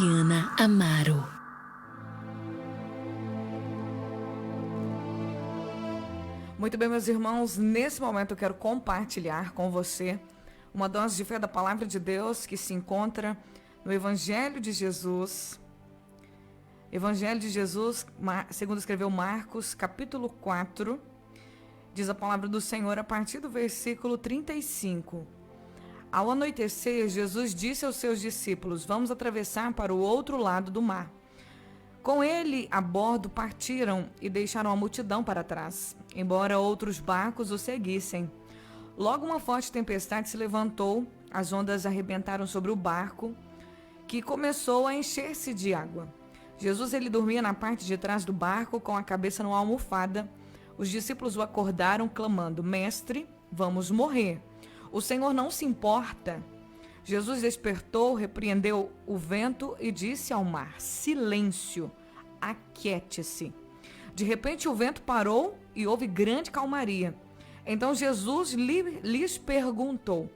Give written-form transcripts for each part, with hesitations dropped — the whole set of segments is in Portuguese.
Ana Amaro. Muito bem, meus irmãos, nesse momento eu quero compartilhar com você uma dose de fé da palavra de Deus que se encontra no Evangelho de Jesus. Evangelho de Jesus, segundo escreveu Marcos, capítulo 4, diz a palavra do Senhor a partir do versículo 35. Ao anoitecer, Jesus disse aos seus discípulos: vamos atravessar para o outro lado do mar. Com ele a bordo partiram e deixaram a multidão para trás, embora outros barcos o seguissem. Logo uma forte tempestade se levantou, as ondas arrebentaram sobre o barco, que começou a encher-se de água. Jesus ele dormia na parte de trás do barco com a cabeça numa almofada. Os discípulos o acordaram clamando: Mestre, vamos morrer. O Senhor não se importa. Jesus despertou, repreendeu o vento e disse ao mar: silêncio, aquiete-se. De repente o vento parou e houve grande calmaria. Então Jesus lhes perguntou: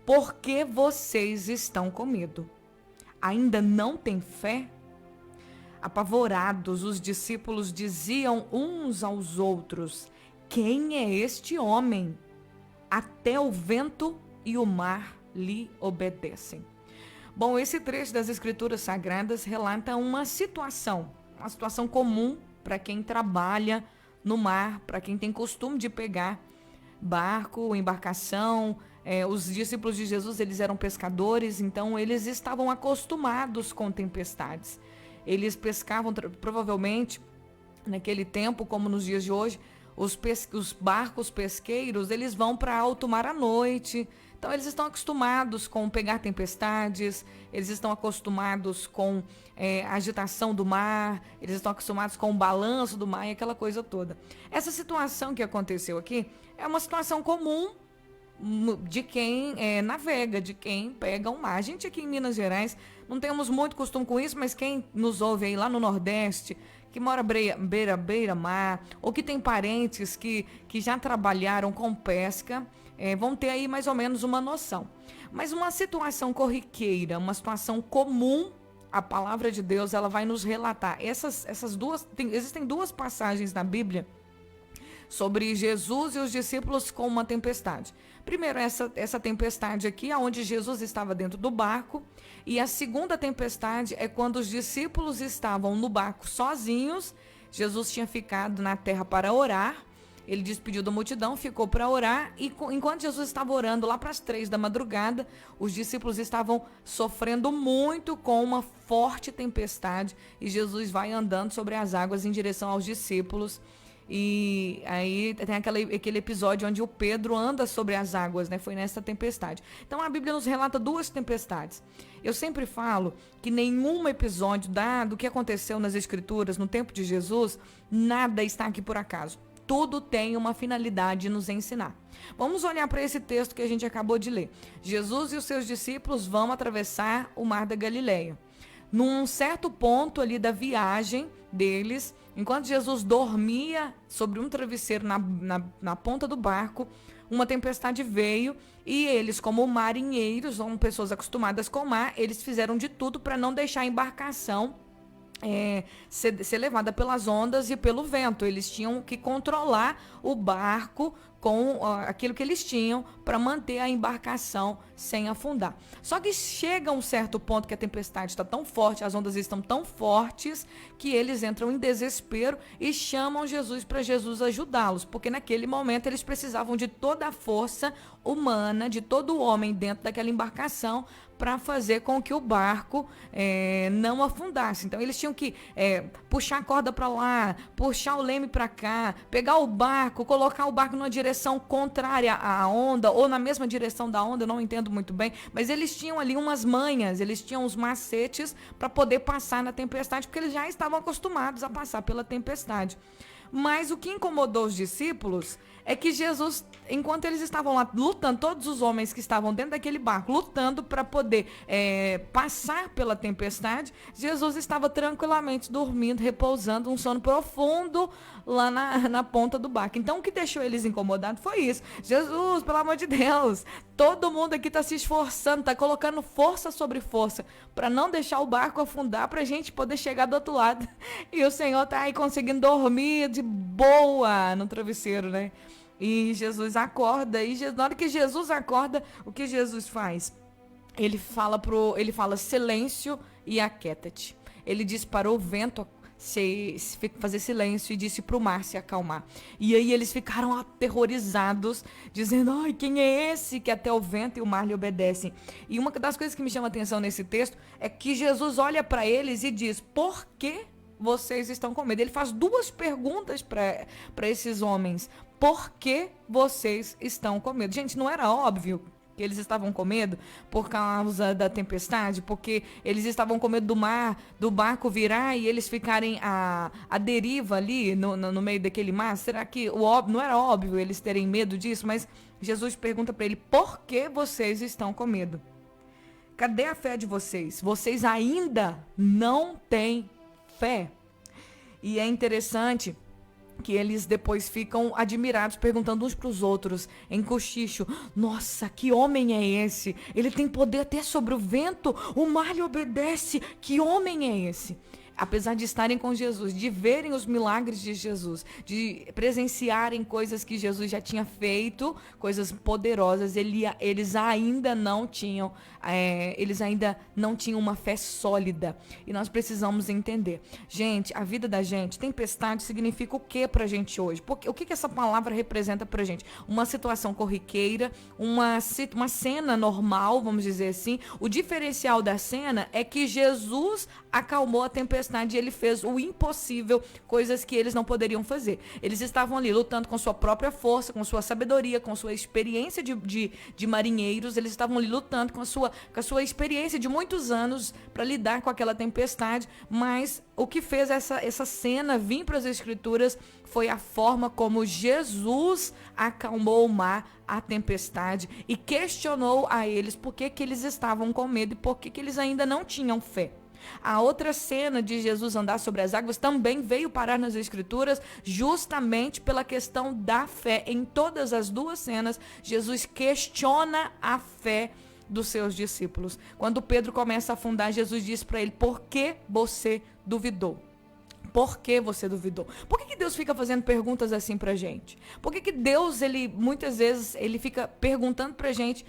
por que vocês estão com medo? Ainda não têm fé? Apavorados, os discípulos diziam uns aos outros: quem é este homem? Até o vento e o mar lhe obedecem. Bom, esse trecho das Escrituras Sagradas relata uma situação comum para quem trabalha no mar, para quem tem costume de pegar barco, embarcação. Os discípulos de Jesus, eles eram pescadores, então eles estavam acostumados com tempestades. Eles pescavam, provavelmente, naquele tempo, como nos dias de hoje, os barcos pesqueiros, eles vão para alto mar à noite. Então, eles estão acostumados com pegar tempestades, eles estão acostumados com a agitação do mar, eles estão acostumados com o balanço do mar e aquela coisa toda. Essa situação que aconteceu aqui é uma situação comum de quem navega, de quem pega o mar. A gente aqui em Minas Gerais não temos muito costume com isso, mas quem nos ouve aí lá no Nordeste, que mora beira-mar, ou que tem parentes que já trabalharam com pesca, vão ter aí mais ou menos uma noção. Mas uma situação corriqueira, uma situação comum, a palavra de Deus ela vai nos relatar. Existem duas passagens na Bíblia sobre Jesus e os discípulos com uma tempestade. Primeiro, essa tempestade aqui, onde Jesus estava dentro do barco, e a segunda tempestade é quando os discípulos estavam no barco sozinhos. Jesus tinha ficado na terra para orar, ele despediu da multidão, ficou para orar, e enquanto Jesus estava orando lá para as 3 da madrugada, os discípulos estavam sofrendo muito com uma forte tempestade, e Jesus vai andando sobre as águas em direção aos discípulos. E aí tem aquele episódio onde o Pedro anda sobre as águas, né? Foi nessa tempestade. Então a Bíblia nos relata 2 tempestades. Eu sempre falo que nenhum episódio do que aconteceu nas Escrituras no tempo de Jesus, nada está aqui por acaso. Tudo tem uma finalidade de nos ensinar. Vamos olhar para esse texto que a gente acabou de ler. Jesus e os seus discípulos vão atravessar o mar da Galileia. Num certo ponto ali da viagem deles, enquanto Jesus dormia sobre um travesseiro na ponta do barco, uma tempestade veio e eles, como marinheiros, são pessoas acostumadas com o mar, eles fizeram de tudo para não deixar a embarcação ser levada pelas ondas e pelo vento. Eles tinham que controlar o barco com aquilo que eles tinham para manter a embarcação sem afundar. Só que chega um certo ponto que a tempestade está tão forte, as ondas estão tão fortes, que eles entram em desespero e chamam Jesus para Jesus ajudá-los, porque naquele momento eles precisavam de toda a força humana, de todo o homem dentro daquela embarcação, para fazer com que o barco não afundasse. Então eles tinham que puxar a corda para lá, puxar o leme para cá, pegar o barco, colocar o barco numa direção contrária à onda, ou na mesma direção da onda, eu não entendo muito bem, mas eles tinham ali umas manhas, eles tinham uns macetes para poder passar na tempestade, porque eles já estavam acostumados a passar pela tempestade. Mas o que incomodou os discípulos é que Jesus, enquanto eles estavam lá lutando, todos os homens que estavam dentro daquele barco, lutando para poder passar pela tempestade, Jesus estava tranquilamente dormindo, repousando, um sono profundo lá na ponta do barco. Então o que deixou eles incomodados foi isso. Jesus, pelo amor de Deus, todo mundo aqui está se esforçando, está colocando força sobre força para não deixar o barco afundar, para a gente poder chegar do outro lado. E o Senhor está aí conseguindo dormir de boa no travesseiro, né? E Jesus acorda, e na hora que Jesus acorda, o que Jesus faz? Ele fala silêncio e aquieta-te. Ele diz para o vento fazer silêncio e disse para o mar se acalmar. E aí eles ficaram aterrorizados, dizendo: ai, quem é esse que até o vento e o mar lhe obedecem? E uma das coisas que me chama a atenção nesse texto é que Jesus olha para eles e diz: por que vocês estão com medo? Ele faz duas perguntas para esses homens: por que vocês estão com medo? Gente, não era óbvio que eles estavam com medo por causa da tempestade? Porque eles estavam com medo do barco virar e eles ficarem à deriva ali no meio daquele mar? Será que não era óbvio eles terem medo disso? Mas Jesus pergunta para ele: por que vocês estão com medo? Cadê a fé de vocês? Vocês ainda não têm fé? E é interessante que eles depois ficam admirados, perguntando uns para os outros, em cochicho: nossa, que homem é esse? Ele tem poder até sobre o vento, o mar lhe obedece. Que homem é esse? Apesar de estarem com Jesus, de verem os milagres de Jesus, de presenciarem coisas que Jesus já tinha feito, coisas poderosas, eles ainda não tinham uma fé sólida. E nós precisamos entender. Gente, a vida da gente, tempestade significa o que pra gente hoje? Porque, o que essa palavra representa pra gente? Uma situação corriqueira, uma cena normal, vamos dizer assim. O diferencial da cena é que Jesus acalmou a tempestade e ele fez o impossível, coisas que eles não poderiam fazer. Eles estavam ali lutando com sua própria força, com sua sabedoria, com sua experiência de marinheiros. Eles estavam ali lutando com a sua experiência de muitos anos para lidar com aquela tempestade. Mas o que fez essa cena vir para as Escrituras foi a forma como Jesus acalmou o mar, a tempestade, e questionou a eles por que eles estavam com medo e por que eles ainda não tinham fé. A outra cena de Jesus andar sobre as águas também veio parar nas Escrituras justamente pela questão da fé. Em todas as duas cenas, Jesus questiona a fé dos seus discípulos. Quando Pedro começa a afundar, Jesus diz para ele: por que você duvidou? Por que você duvidou? Por que Deus fica fazendo perguntas assim pra gente? Por que Deus, muitas vezes, ele fica perguntando pra gente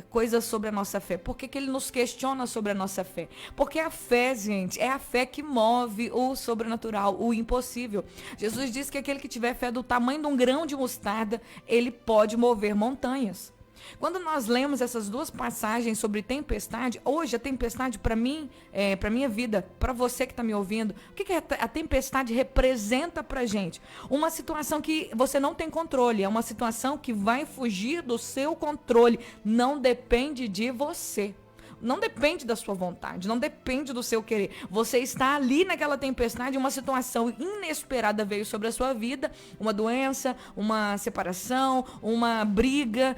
coisas sobre a nossa fé? Por que ele nos questiona sobre a nossa fé? Porque a fé, gente, é a fé que move o sobrenatural, o impossível. Jesus diz que aquele que tiver fé do tamanho de um grão de mostarda, ele pode mover montanhas. Quando nós lemos essas duas passagens sobre tempestade, hoje a tempestade para mim, para minha vida, para você que está me ouvindo, o que a tempestade representa para gente? Uma situação que você não tem controle, é uma situação que vai fugir do seu controle, não depende de você. Não depende da sua vontade, não depende do seu querer. Você está ali naquela tempestade, uma situação inesperada veio sobre a sua vida, uma doença, uma separação, uma briga,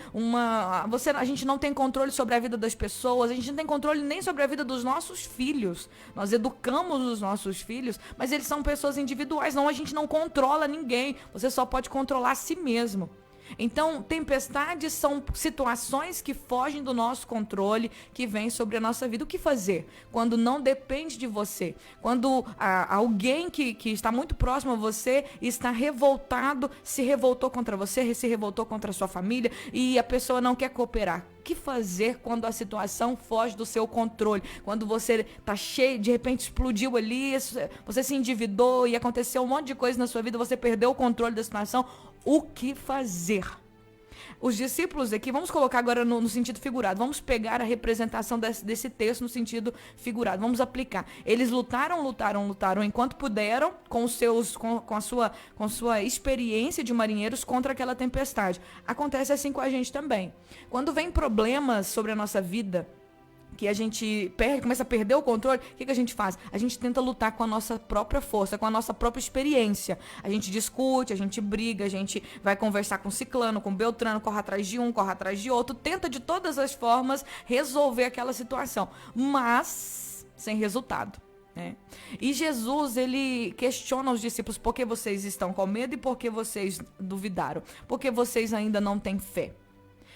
a gente não tem controle sobre a vida das pessoas, a gente não tem controle nem sobre a vida dos nossos filhos. Nós educamos os nossos filhos, mas eles são pessoas individuais, a gente não controla ninguém, você só pode controlar a si mesmo. Então, tempestades são situações que fogem do nosso controle, que vêm sobre a nossa vida. O que fazer quando não depende de você? Quando alguém que está muito próximo a você está revoltado, se revoltou contra você, se revoltou contra a sua família e a pessoa não quer cooperar. O que fazer quando a situação foge do seu controle? Quando você está cheio, de repente explodiu ali, você se endividou e aconteceu um monte de coisa na sua vida, você perdeu o controle da situação. O que fazer? Os discípulos aqui, vamos colocar agora no sentido figurado, vamos pegar a representação desse texto no sentido figurado, vamos aplicar. Eles lutaram enquanto puderam com a sua experiência de marinheiros contra aquela tempestade. Acontece assim com a gente também. Quando vem problemas sobre a nossa vida, que a gente começa a perder o controle, o que a gente faz? A gente tenta lutar com a nossa própria força, com a nossa própria experiência. A gente discute, a gente briga, a gente vai conversar com ciclano, com beltrano, corre atrás de um, corre atrás de outro, tenta de todas as formas resolver aquela situação, mas sem resultado. E Jesus, ele questiona os discípulos: por que vocês estão com medo e por que vocês duvidaram? Porque vocês ainda não têm fé.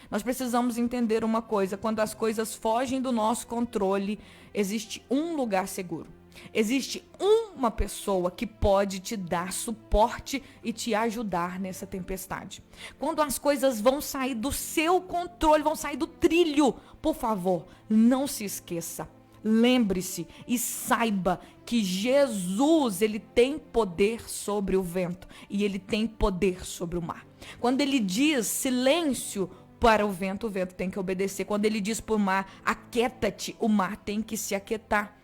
Nós precisamos entender uma coisa: quando as coisas fogem do nosso controle, existe um lugar seguro. Existe uma pessoa que pode te dar suporte e te ajudar nessa tempestade. Quando as coisas vão sair do seu controle, vão sair do trilho, por favor, não se esqueça. Lembre-se e saiba que Jesus, ele tem poder sobre o vento e ele tem poder sobre o mar. Quando ele diz silêncio para o vento tem que obedecer. Quando ele diz para o mar, aquieta-te, o mar tem que se aquietar.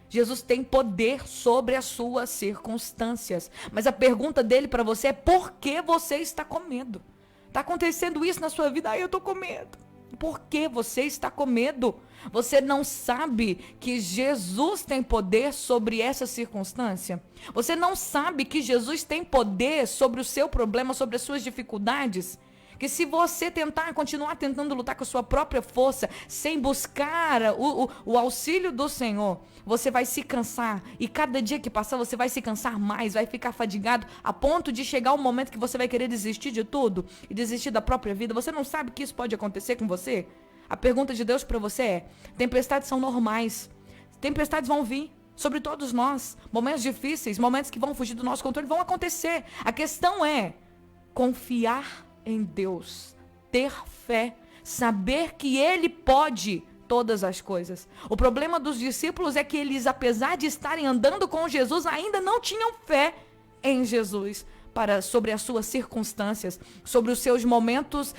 Jesus tem poder sobre as suas circunstâncias. Mas a pergunta dele para você é: por que você está com medo? Está acontecendo isso na sua vida? Eu estou com medo. Por que você está com medo? Você não sabe que Jesus tem poder sobre essa circunstância? Você não sabe que Jesus tem poder sobre o seu problema, sobre as suas dificuldades? Que se você continuar tentando lutar com a sua própria força, sem buscar o auxílio do Senhor, você vai se cansar. E cada dia que passar, você vai se cansar mais, vai ficar fadigado, a ponto de chegar um momento que você vai querer desistir de tudo e desistir da própria vida. Você não sabe que isso pode acontecer com você? A pergunta de Deus para você é: tempestades são normais. Tempestades vão vir sobre todos nós. Momentos difíceis, momentos que vão fugir do nosso controle, vão acontecer. A questão é confiar em Deus, ter fé, saber que Ele pode todas as coisas. O problema dos discípulos é que eles, apesar de estarem andando com Jesus, ainda não tinham fé em Jesus sobre as suas circunstâncias, sobre os seus momentos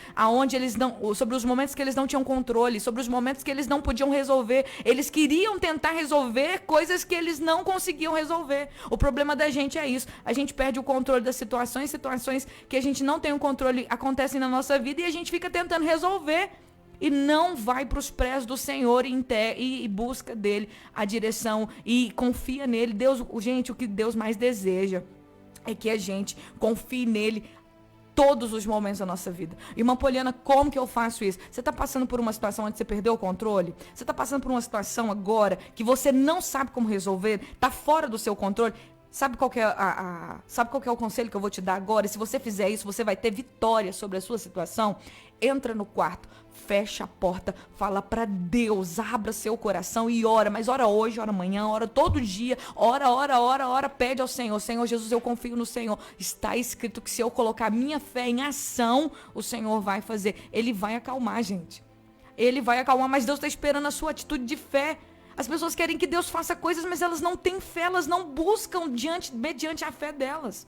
sobre os momentos que eles não tinham controle, sobre os momentos que eles não podiam resolver. Eles queriam tentar resolver coisas que eles não conseguiam resolver. O problema da gente é isso: a gente perde o controle das situações que a gente não tem o controle acontecem na nossa vida e a gente fica tentando resolver e não vai para os pés do Senhor e busca dele a direção e confia nele. Gente, o que Deus mais deseja é que a gente confie nele todos os momentos da nossa vida. Irmã Poliana, como que eu faço isso? Você está passando por uma situação onde você perdeu o controle? Você está passando por uma situação agora que você não sabe como resolver? Está fora do seu controle? Sabe qual que é o conselho que eu vou te dar agora? Se você fizer isso, você vai ter vitória sobre a sua situação. Entra no quarto, fecha a porta, fala para Deus, abra seu coração e ora. Mas ora hoje, ora amanhã, ora todo dia, ora, pede ao Senhor: Senhor Jesus, eu confio no Senhor. Está escrito que se eu colocar minha fé em ação, o Senhor vai fazer. Ele vai acalmar, gente. Ele vai acalmar, mas Deus está esperando a sua atitude de fé. As pessoas querem que Deus faça coisas, mas elas não têm fé, elas não buscam mediante a fé delas.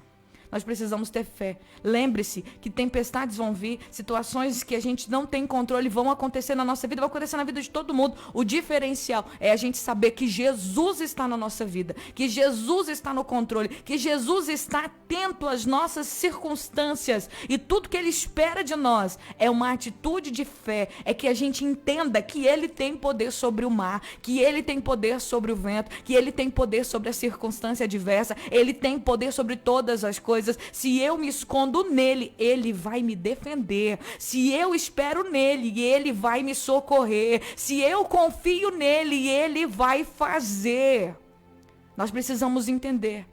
Nós precisamos ter fé. Lembre-se que tempestades vão vir, situações que a gente não tem controle vão acontecer na nossa vida, vão acontecer na vida de todo mundo. O diferencial é a gente saber que Jesus está na nossa vida, que Jesus está no controle, que Jesus está atento às nossas circunstâncias e tudo que Ele espera de nós é uma atitude de fé, é que a gente entenda que Ele tem poder sobre o mar, que Ele tem poder sobre o vento, que Ele tem poder sobre a circunstância adversa, Ele tem poder sobre todas as coisas. Se eu me escondo nele, Ele vai me defender. Se eu espero nele, Ele vai me socorrer. Se eu confio nele, Ele vai fazer. Nós precisamos entender.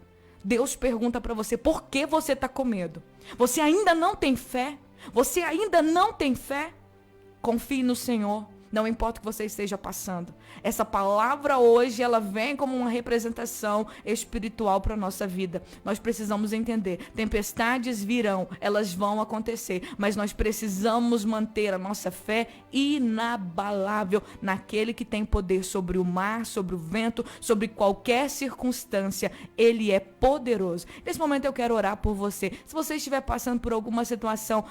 Deus pergunta para você: por que você está com medo? Você ainda não tem fé? Você ainda não tem fé? Confie no Senhor. Não importa o que você esteja passando. Essa palavra hoje, ela vem como uma representação espiritual para a nossa vida. Nós precisamos entender. Tempestades virão, elas vão acontecer. Mas nós precisamos manter a nossa fé inabalável naquele que tem poder sobre o mar, sobre o vento, sobre qualquer circunstância. Ele é poderoso. Nesse momento eu quero orar por você. Se você estiver passando por alguma situação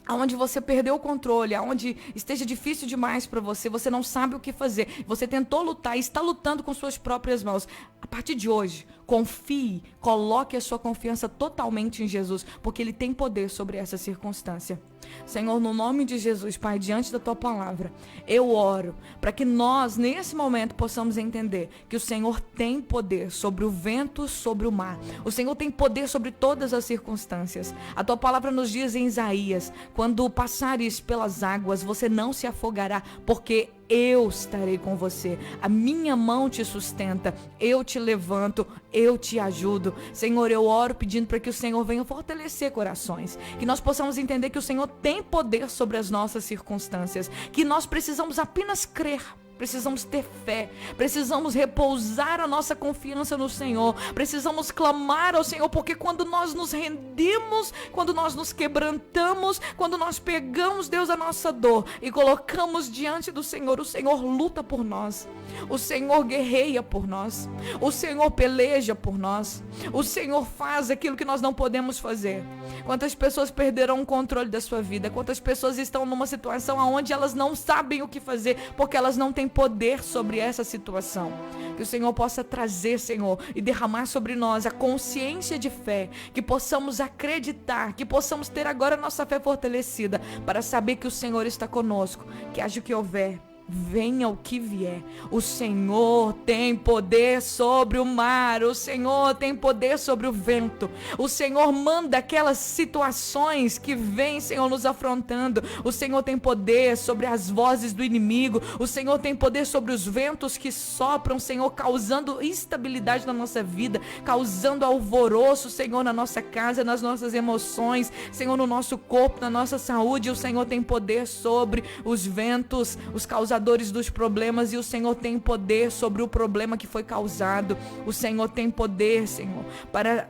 aonde você perdeu o controle, aonde esteja difícil demais para você, você não sabe o que fazer, você tentou lutar e está lutando com suas próprias mãos, a partir de hoje, confie, coloque a sua confiança totalmente em Jesus, porque Ele tem poder sobre essa circunstância. Senhor, no nome de Jesus, Pai, diante da tua palavra, eu oro para que nós, nesse momento, possamos entender que o Senhor tem poder sobre o vento, sobre o mar. O Senhor tem poder sobre todas as circunstâncias. A tua palavra nos diz em Isaías: quando passares pelas águas, você não se afogará, porque eu estarei com você, a minha mão te sustenta, eu te levanto, eu te ajudo. Senhor, eu oro pedindo para que o Senhor venha fortalecer corações, que nós possamos entender que o Senhor tem poder sobre as nossas circunstâncias, que nós precisamos apenas crer. Precisamos ter fé, precisamos repousar a nossa confiança no Senhor, precisamos clamar ao Senhor, porque quando nós nos rendemos, quando nós nos quebrantamos, quando nós pegamos, Deus, a nossa dor e colocamos diante do Senhor, o Senhor luta por nós, o Senhor guerreia por nós, o Senhor peleja por nós, o Senhor faz aquilo que nós não podemos fazer. Quantas pessoas perderam o controle da sua vida, quantas pessoas estão numa situação onde elas não sabem o que fazer, porque elas não têm poder sobre essa situação. Que o Senhor possa trazer, Senhor, e derramar sobre nós a consciência de fé, que possamos acreditar, que possamos ter agora a nossa fé fortalecida, para saber que o Senhor está conosco, que haja o que houver, venha o que vier, o Senhor tem poder sobre o mar, o Senhor tem poder sobre o vento, o Senhor manda aquelas situações que vêm, Senhor, nos afrontando, o Senhor tem poder sobre as vozes do inimigo, o Senhor tem poder sobre os ventos que sopram, Senhor, causando instabilidade na nossa vida, causando alvoroço, Senhor, na nossa casa, nas nossas emoções, Senhor, no nosso corpo, na nossa saúde. O Senhor tem poder sobre os ventos, os causadores dos problemas, e o Senhor tem poder sobre o problema que foi causado. O Senhor tem poder, Senhor, para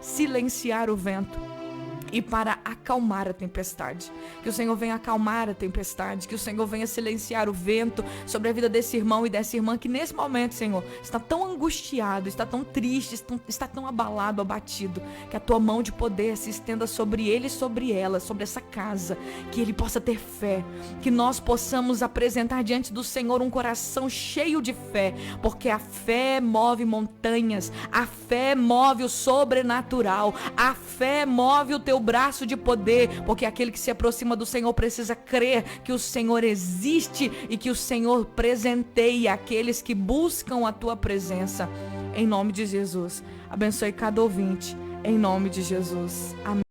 silenciar o vento e para acalmar a tempestade. Que o Senhor venha acalmar a tempestade, que o Senhor venha silenciar o vento sobre a vida desse irmão e dessa irmã que nesse momento, Senhor, está tão angustiado, está tão triste, está tão abalado, abatido. Que a tua mão de poder se estenda sobre ele e sobre ela, sobre essa casa, que ele possa ter fé, que nós possamos apresentar diante do Senhor um coração cheio de fé, porque a fé move montanhas, a fé move o sobrenatural, a fé move o teu braço de poder, porque aquele que se aproxima do Senhor precisa crer que o Senhor existe e que o Senhor presenteia aqueles que buscam a tua presença. Em nome de Jesus, abençoe cada ouvinte, em nome de Jesus, amém.